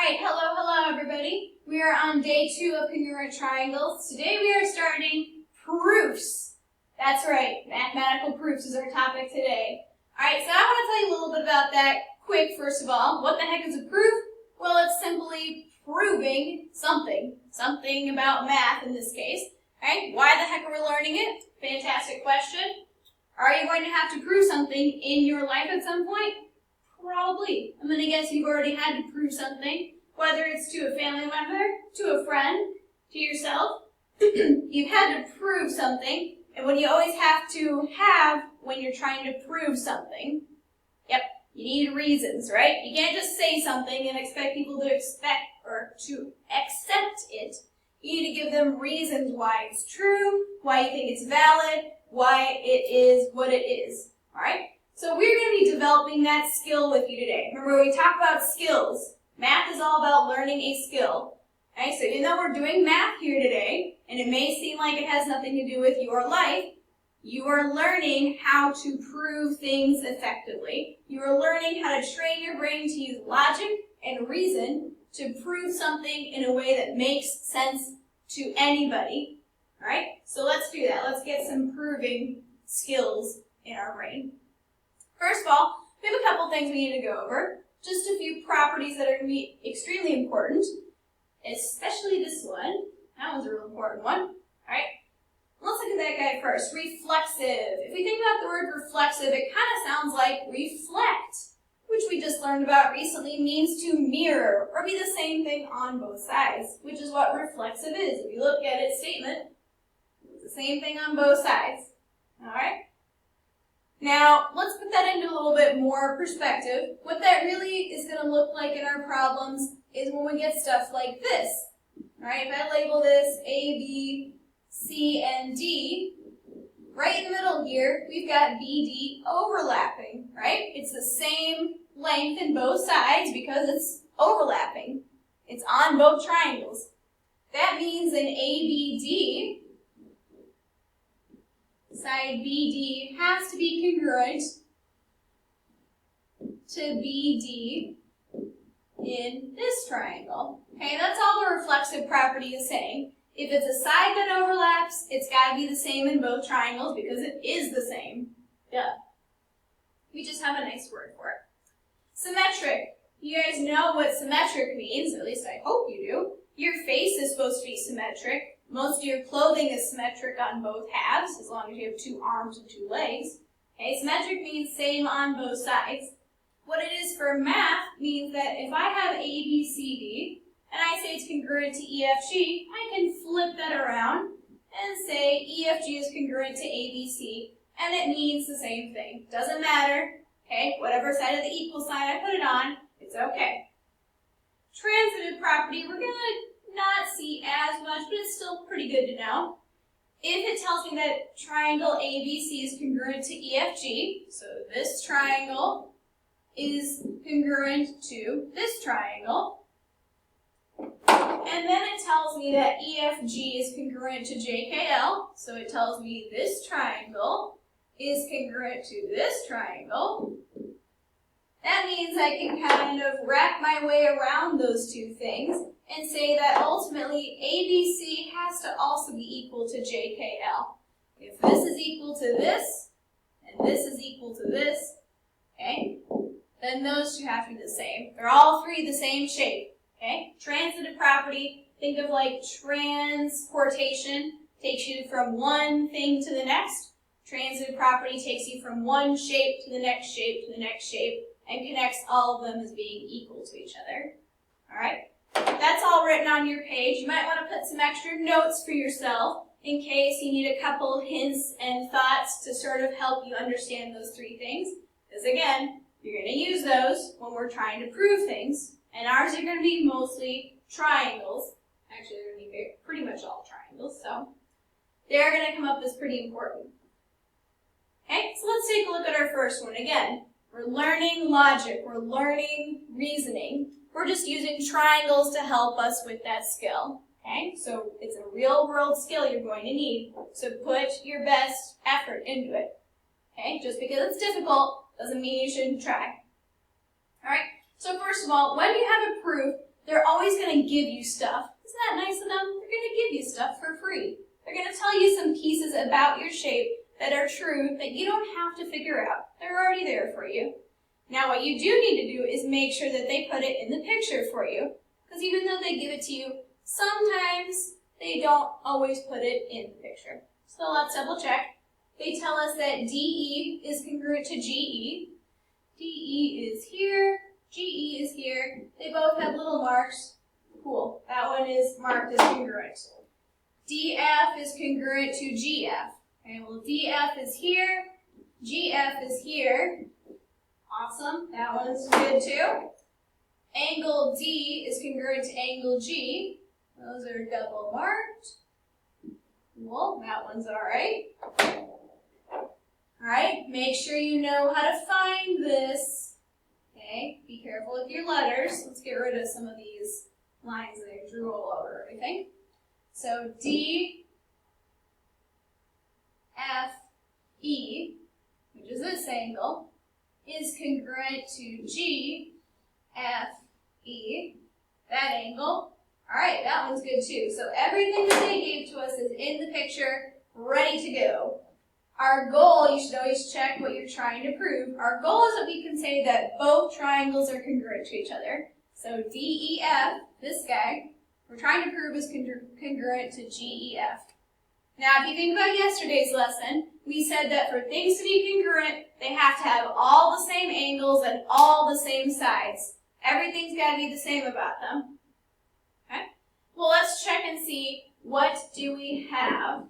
Alright, hello everybody. We are on day 2 of Congruent Triangles. Today we are starting proofs. That's right, mathematical proofs is our topic today. Alright, so I want to tell you a little bit about that quick first of all. What the heck is a proof? Well, it's simply proving something. Something about math in this case. Alright, why the heck are we learning it? Fantastic question. Are you going to have to prove something in your life at some point? Probably. I'm going to guess you've already had to prove something, whether it's to a family member, to a friend, to yourself. You've had to prove something, and what you always have to have when you're trying to prove something, you need reasons, right? You can't just say something and expect people to accept it. You need to give them reasons why it's true, why you think it's valid, why it is what it is, all right? So we're going to be developing that skill with you today. Remember, we talk about skills. Math is all about learning a skill. Okay, so even though we're doing math here today, and it may seem like it has nothing to do with your life, you are learning how to prove things effectively. You are learning how to train your brain to use logic and reason to prove something in a way that makes sense to anybody. All right, so let's do that. Let's get some proving skills in our brain. First of all, we have a couple things we need to go over. Just a few properties that are going to be extremely important, especially this one. That one's a real important one. All right, let's look at that guy first. Reflexive. If we think about the word reflexive, it kind of sounds like reflect, which we just learned about recently means to mirror or be the same thing on both sides, which is what reflexive is. If you look at its statement, it's the same thing on both sides. All right? Now, let's put that into a little bit more perspective. What that really is going to look like in our problems is when we get stuff like this. All right, if I label this A, B, C, and D, right in the middle here, we've got B, D overlapping, right? It's the same length in both sides because it's overlapping. It's on both triangles. That means in ABD, side BD has to be congruent to BD in this triangle. Okay, that's all the reflexive property is saying. If it's a side that overlaps, it's got to be the same in both triangles because it is the same. Duh. We just have a nice word for it. Symmetric. You guys know what symmetric means, or at least I hope you do. Your face is supposed to be symmetric. Most of your clothing is symmetric on both halves, as long as you have 2 arms and 2 legs. Okay, symmetric means same on both sides. What it is for math means that if I have A, B, C, D, and I say it's congruent to E, F, G, I can flip that around and say E, F, G is congruent to A, B, C, and it means the same thing. Doesn't matter, okay? Whatever side of the equal sign I put it on, it's okay. Transitive property, we're going to not see as much, but it's still pretty good to know. If it tells me that triangle ABC is congruent to EFG, so this triangle is congruent to this triangle, and then it tells me that EFG is congruent to JKL, so it tells me this triangle is congruent to this triangle, that means I can kind of wrap my way around those two things and say that ultimately ABC has to also be equal to JKL. If this is equal to this, and this is equal to this, okay, then those two have to be the same. They're all three the same shape, okay? Transitive property, think of like transportation, takes you from one thing to the next. Transitive property takes you from one shape to the next shape to the next shape, and connects all of them as being equal to each other. All right? That's all written on your page. You might want to put some extra notes for yourself in case you need a couple hints and thoughts to sort of help you understand those 3 things. Because again, you're going to use those when we're trying to prove things. And ours are going to be mostly triangles. Actually, they're going to be pretty much all triangles. So they're going to come up as pretty important. Okay, so let's take a look at our first one. Again, we're learning logic. We're learning reasoning. We're just using triangles to help us with that skill. Okay, so it's a real-world skill you're going to need. So put your best effort into it. Okay, just because it's difficult doesn't mean you shouldn't try. All right, so first of all, when you have a proof, they're always going to give you stuff. Isn't that nice of them? They're going to give you stuff for free. They're going to tell you some pieces about your shape that are true that you don't have to figure out. They're already there for you. Now what you do need to do is make sure that they put it in the picture for you. Because even though they give it to you, sometimes they don't always put it in the picture. So let's double check. They tell us that DE is congruent to GE. DE is here, GE is here. They both have little marks. Cool. That one is marked as congruent. DF is congruent to GF. Okay, well DF is here, GF is here. Awesome. That one's good too. Angle D is congruent to angle G. Those are double marked. Cool. That one's all right. All right. Make sure you know how to find this. Okay. Be careful with your letters. Let's get rid of some of these lines that I drew all over everything. So D, F, E, which is this angle, is congruent to G, F, E, that angle. All right, that one's good too. So everything that they gave to us is in the picture, ready to go. Our goal, you should always check what you're trying to prove. Our goal is that we can say that both triangles are congruent to each other. So DEF, this guy, we're trying to prove is congruent to GEF. Now, if you think about yesterday's lesson, we said that for things to be congruent, they have to have all the same angles and all the same sides. Everything's got to be the same about them. Okay? Well, let's check and see, what do we have?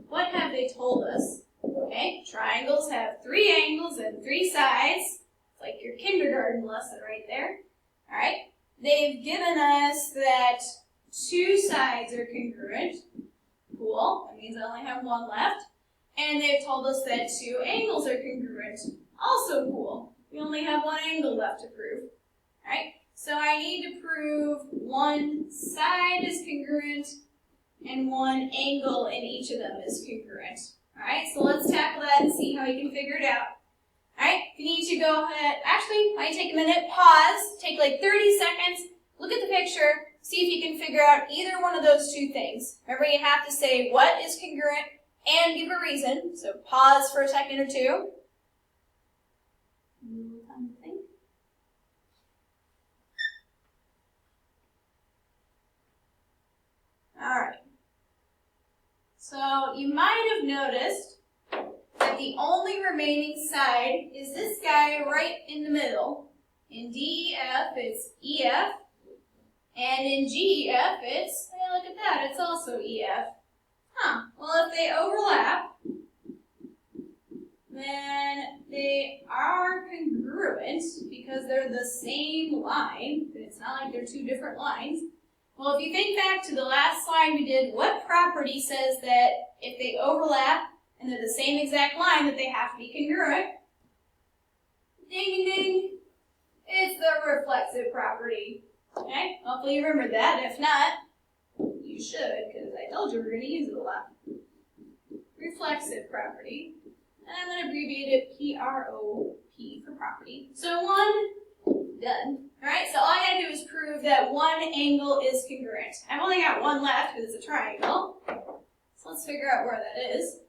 What have they told us? Okay, triangles have 3 angles and 3 sides. It's like your kindergarten lesson right there. All right? They've given us that 2 sides are congruent. Cool. That means I only have 1 left. And they've told us that 2 angles are congruent. Also cool. We only have 1 angle left to prove. All right? So I need to prove 1 side is congruent and 1 angle in each of them is congruent. All right? So let's tackle that and see how we can figure it out. All right? If you need to go ahead, actually, might take a minute, pause, take like 30 seconds, look at the picture, see if you can figure out either one of those 2 things. Remember, you have to say what is congruent and give a reason. So pause for a second or 2. A little time to think. All right. So you might have noticed that the only remaining side is this guy right in the middle. In DEF, it's EF. And in GEF, it's, hey, look at that, it's also EF. Huh, well if they overlap, then they are congruent because they're the same line. It's not like they're 2 different lines. Well, if you think back to the last slide we did, what property says that if they overlap and they're the same exact line that they have to be congruent? Ding, ding, ding. It's the reflexive property. Okay, hopefully you remembered that. If not, you should, because I told you we're going to use it a lot. Reflexive property. And I'm going to abbreviate it PROP for property. So 1, done. Alright, so all I got to do is prove that 1 angle is congruent. I've only got 1 left because it's a triangle. So let's figure out where that is.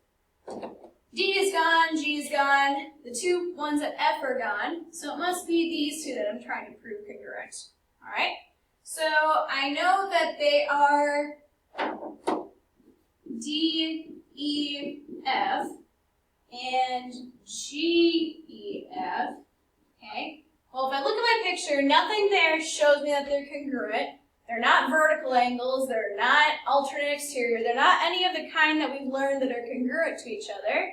D is gone, G is gone. The 2 ones at F are gone. So it must be these 2 that I'm trying to prove congruent. Alright, so I know that they are D, E, F, and G, E, F. Okay, well if I look at my picture, nothing there shows me that they're congruent. They're not vertical angles, they're not alternate exterior, they're not any of the kind that we've learned that are congruent to each other.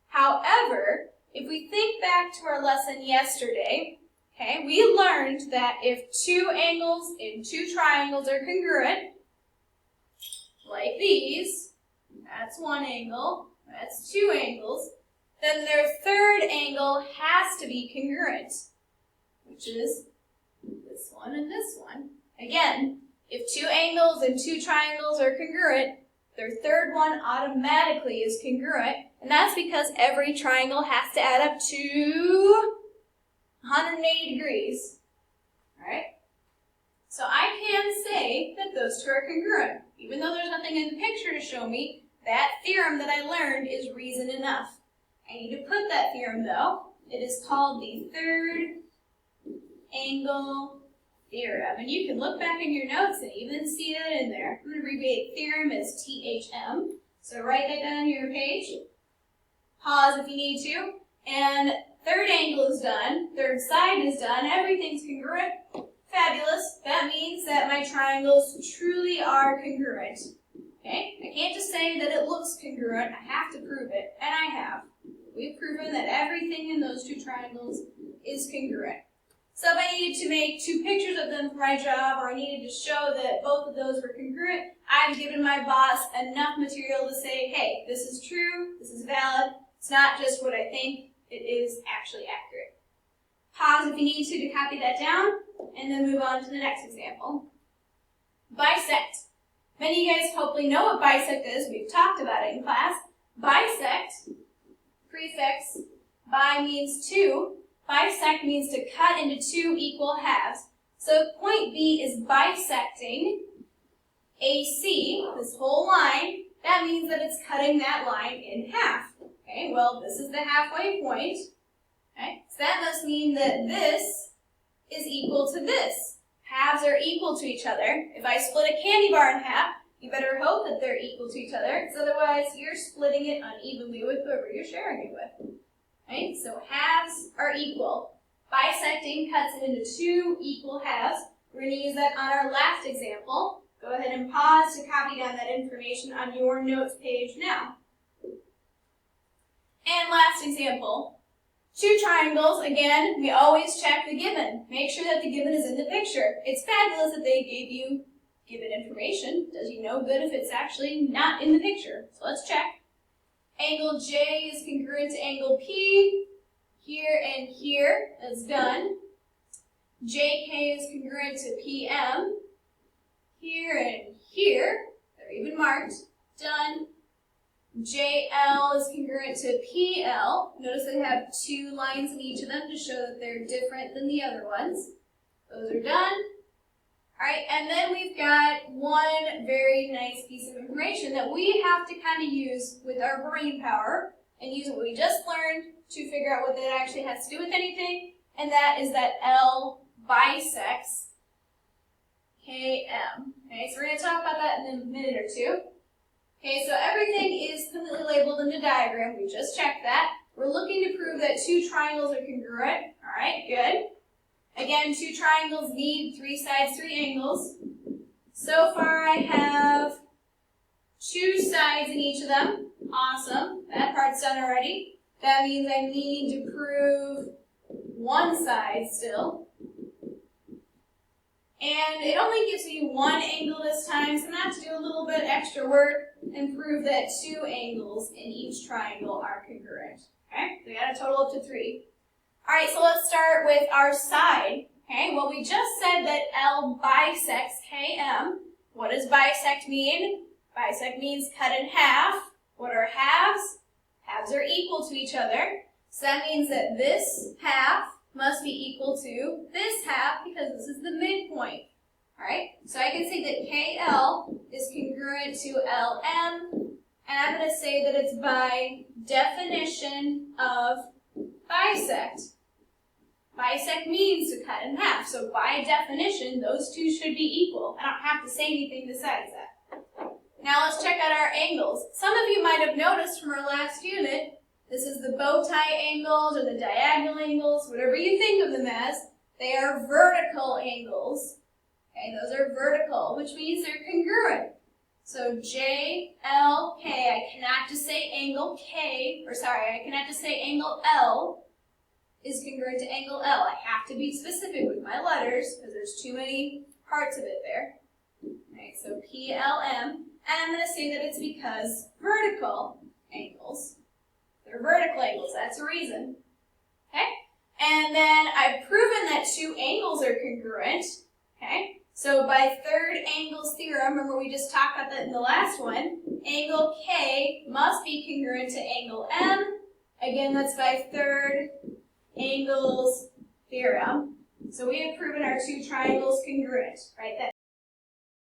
However, if we think back to our lesson yesterday, okay, we learned that if 2 angles in 2 triangles are congruent, like these, that's 1 angle, that's 2 angles, then their 3rd angle has to be congruent, which is this one and this one. Again, if 2 angles and 2 triangles are congruent, their 3rd one automatically is congruent, and that's because every triangle has to add up to 180 degrees. All right? So I those two are congruent. Even though there's nothing in the picture to show me, that theorem that I learned is reason enough. I need to put that theorem, though. It is called the third angle theorem. And you can look back in your notes and even see that in there. I'm going to abbreviate theorem as THM. So write that down on your page. Pause if you need to. And third angle is done. Third side is done. Everything's congruent. Fabulous. That means that my triangles truly are congruent. Okay? I can't just say that it looks congruent. I have to prove it. And I have. We've proven that everything in those two triangles is congruent. So if I needed to make two pictures of them for my job, or I needed to show that both of those were congruent, I've given my boss enough material to say, hey, this is true, this is valid, it's not just what I think, it is actually accurate. Pause if you need to copy that down, and then move on to the next example. Bisect. Many of you guys hopefully know what bisect is. We've talked about it in class. Bisect, prefix, bi means two. Bisect means to cut into two equal halves. So if point B is bisecting AC, this whole line, that means that it's cutting that line in half. Okay, well, this is the halfway point. Okay, so that must mean that this is equal to this. Halves are equal to each other. If I split a candy bar in half, you better hope that they're equal to each other, because otherwise you're splitting it unevenly with whoever you're sharing it with. Right? So halves are equal. Bisecting cuts it into two equal halves. We're going to use that on our last example. Go ahead and pause to copy down that information on your notes page now. And last example. Two triangles, again, we always check the given. Make sure that the given is in the picture. It's fabulous that they gave you given information. Does you no good if it's actually not in the picture. So let's check. Angle J is congruent to angle P. Here and here, that's done. JK is congruent to PM. Here and here, they're even marked, done. JL is congruent to PL. Notice they have two lines in each of them to show that they're different than the other ones. Those are done. All right, and then we've got one very nice piece of information that we have to kind of use with our brain power and use what we just learned to figure out what that actually has to do with anything, and that is that L bisects KM. Okay, so we're going to talk about that in a minute or two. Okay, so everything is completely labeled in the diagram. We just checked that. We're looking to prove that two triangles are congruent. All right, good. Again, two triangles need three sides, three angles. So far I have two sides in each of them. Awesome. That part's done already. That means I need to prove one side still. And it only gives me one angle this time, so I'm going to have to do a little bit extra work and prove that two angles in each triangle are congruent. Okay, so we got a total up to three. All right, so let's start with our side. Okay, well, we just said that L bisects KM. What does bisect mean? Bisect means cut in half. What are halves? Halves are equal to each other. So that means that this half must be equal to this half because this is the midpoint. All right, so I can say that KL is congruent to LM, and I'm going to say that it's by definition of bisect. Bisect means to cut in half, so by definition, those two should be equal. I don't have to say anything besides that. Now let's check out our angles. Some of you might have noticed from our last unit, this is the bow tie angles or the diagonal angles, whatever you think of them as. They are vertical angles. Okay, those are vertical, which means they're congruent. So J, L, K, I cannot just say angle K, I cannot just say angle L is congruent to angle L. I have to be specific with my letters because there's too many parts of it there. Alright, so P, L, M, and I'm going to say that it's because vertical angles. They're vertical angles, that's a reason. Okay? And then I've proven that two angles are congruent. Okay? So by third angles theorem, remember we just talked about that in the last one, angle K must be congruent to angle M. Again, that's by third angles theorem. So we have proven our two triangles congruent, right?